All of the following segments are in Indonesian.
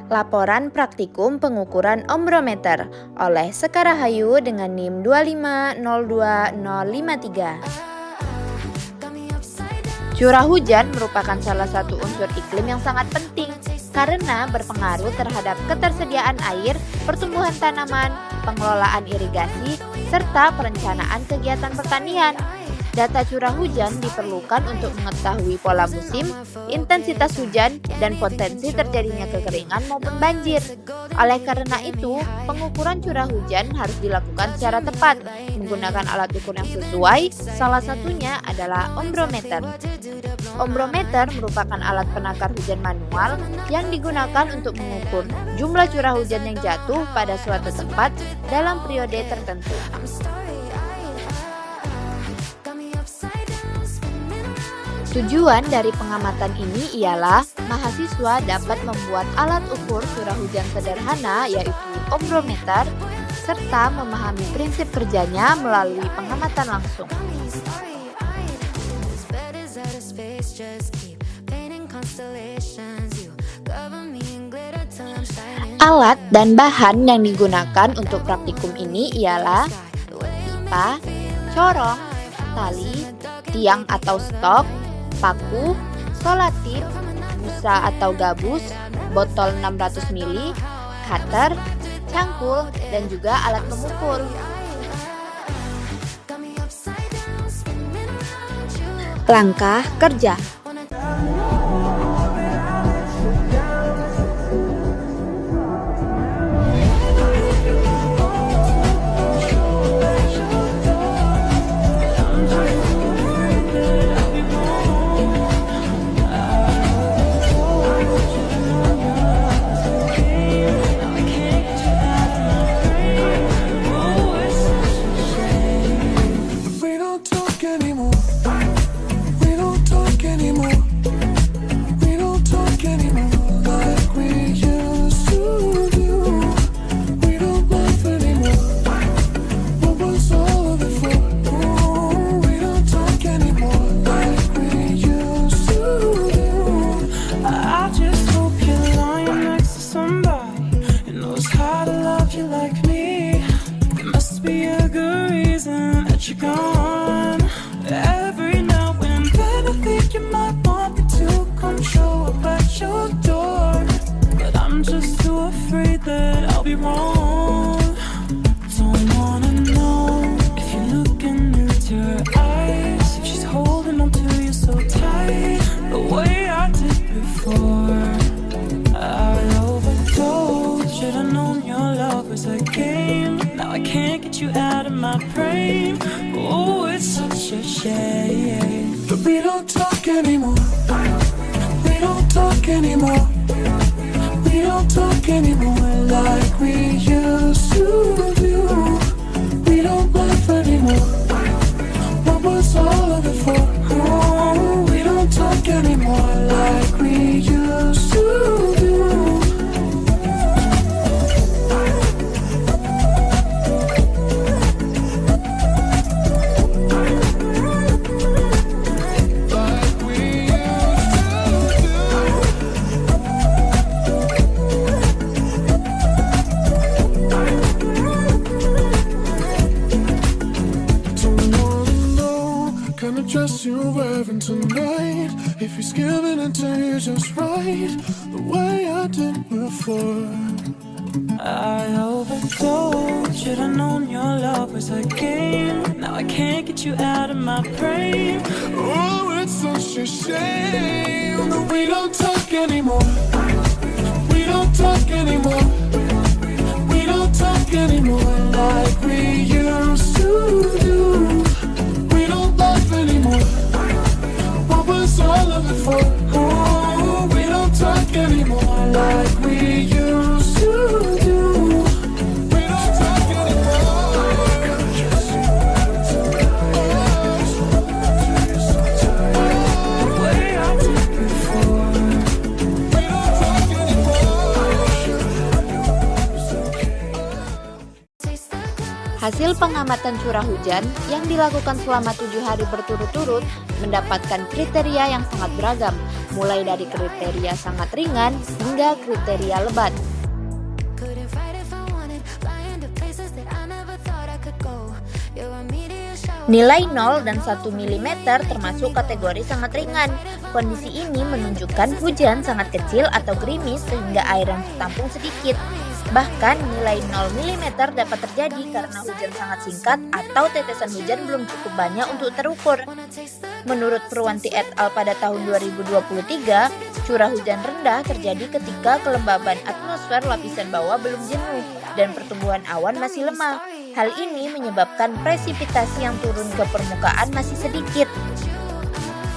Laporan Praktikum Pengukuran Ombrometer oleh Sekar Rahayu dengan NIM 2502053. Curah hujan merupakan salah satu unsur iklim yang sangat penting karena berpengaruh terhadap ketersediaan air, pertumbuhan tanaman, pengelolaan irigasi, serta perencanaan kegiatan pertanian. Data curah hujan diperlukan untuk mengetahui pola musim, intensitas hujan, dan potensi terjadinya kekeringan maupun banjir. Oleh karena itu, pengukuran curah hujan harus dilakukan secara tepat, menggunakan alat ukur yang sesuai, salah satunya adalah ombrometer. Ombrometer merupakan alat penakar hujan manual yang digunakan untuk mengukur jumlah curah hujan yang jatuh pada suatu tempat dalam periode tertentu. Tujuan dari pengamatan ini ialah mahasiswa dapat membuat alat ukur curah hujan sederhana yaitu ombrometer serta memahami prinsip kerjanya melalui pengamatan langsung. Alat dan bahan yang digunakan untuk praktikum ini ialah pipa, corong, tali, tiang atau stok, paku, solatip, busa atau gabus, botol 600 ml, cutter, cangkul, dan juga alat pengukur. Langkah kerja. Every now and then I think you might want me to come show up at your door, but I'm just too afraid that I'll be wrong. Don't wanna know if you're looking into her eyes, if she's holding on to you so tight, the way I did before. I overdosed, should've known your love was a game. Now I can't get you out of my brain. Oh, it's such a shame that we don't talk anymore. We don't talk anymore. We don't talk anymore like we used to do. We don't laugh anymore. What was all of it for? Oh, we don't talk anymore like we used to do. Dress you're wearing tonight, if he's giving it to you just right, the way I did before. I overdosed, should've known your love was a game. Now I can't get you out of my brain. Oh, it's such a shame that we don't talk anymore. We don't talk anymore. We don't talk anymore like we used to do. Anymore. What was all of it for? Oh, we don't talk anymore like we used to do. We don't talk anymore. The way I did before. We don't talk anymore. Hasil pengamatan curah hujan yang dilakukan selama 7 hari berturut-turut mendapatkan kriteria yang sangat beragam, mulai dari kriteria sangat ringan hingga kriteria lebat. Nilai 0 dan 1 mm termasuk kategori sangat ringan. Kondisi ini menunjukkan hujan sangat kecil atau gerimis sehingga air yang tertampung sedikit. Bahkan nilai 0 mm dapat terjadi karena hujan sangat singkat atau tetesan hujan belum cukup banyak untuk terukur. Menurut Purwanti et al. Pada tahun 2023, curah hujan rendah terjadi ketika kelembaban atmosfer lapisan bawah belum jenuh dan pertumbuhan awan masih lemah. Hal ini menyebabkan presipitasi yang turun ke permukaan masih sedikit.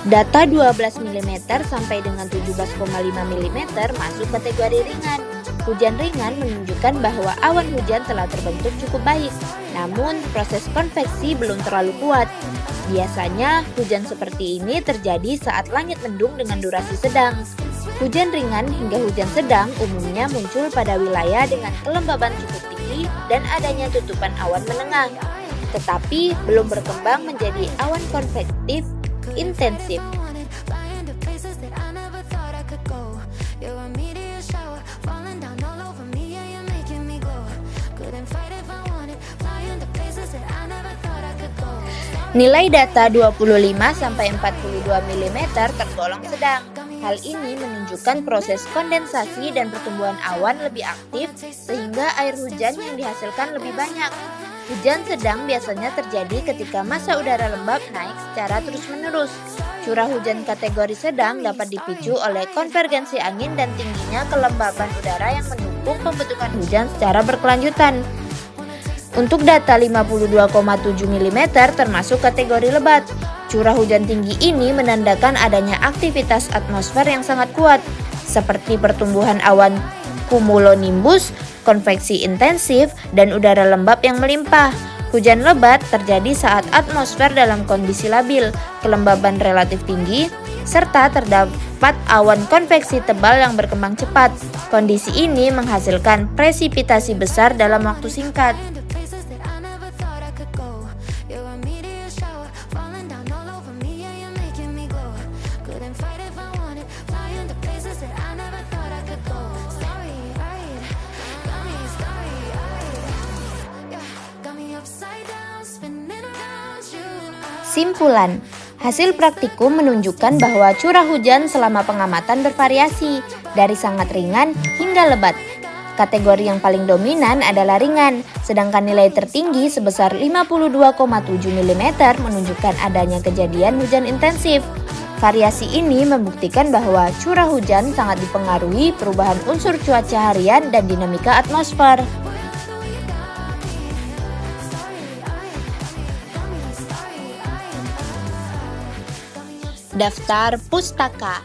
Data 12 mm sampai dengan 17,5 mm masuk kategori ringan. Hujan ringan menunjukkan bahwa awan hujan telah terbentuk cukup baik, namun proses konveksi belum terlalu kuat. Biasanya, hujan seperti ini terjadi saat langit mendung dengan durasi sedang. Hujan ringan hingga hujan sedang umumnya muncul pada wilayah dengan kelembaban cukup tinggi dan adanya tutupan awan menengah, tetapi belum berkembang menjadi awan konvektif intensif. Nilai data 25-42 mm tergolong sedang. Hal ini menunjukkan proses kondensasi dan pertumbuhan awan lebih aktif sehingga air hujan yang dihasilkan lebih banyak. Hujan sedang biasanya terjadi ketika massa udara lembab naik secara terus-menerus. Curah hujan kategori sedang dapat dipicu oleh konvergensi angin dan tingginya kelembaban udara yang mendukung pembentukan hujan secara berkelanjutan. Untuk data 52,7 mm termasuk kategori lebat. Curah hujan tinggi ini menandakan adanya aktivitas atmosfer yang sangat kuat, seperti pertumbuhan awan cumulonimbus, konveksi intensif, dan udara lembab yang melimpah. Hujan lebat terjadi saat atmosfer dalam kondisi labil, kelembaban relatif tinggi, serta terdapat awan konveksi tebal yang berkembang cepat. Kondisi ini menghasilkan presipitasi besar dalam waktu singkat. Simpulan, hasil praktikum menunjukkan bahwa curah hujan selama pengamatan bervariasi, dari sangat ringan hingga lebat. Kategori yang paling dominan adalah ringan, sedangkan nilai tertinggi sebesar 52,7 mm menunjukkan adanya kejadian hujan intensif. Variasi ini membuktikan bahwa curah hujan sangat dipengaruhi perubahan unsur cuaca harian dan dinamika atmosfer. Daftar pustaka.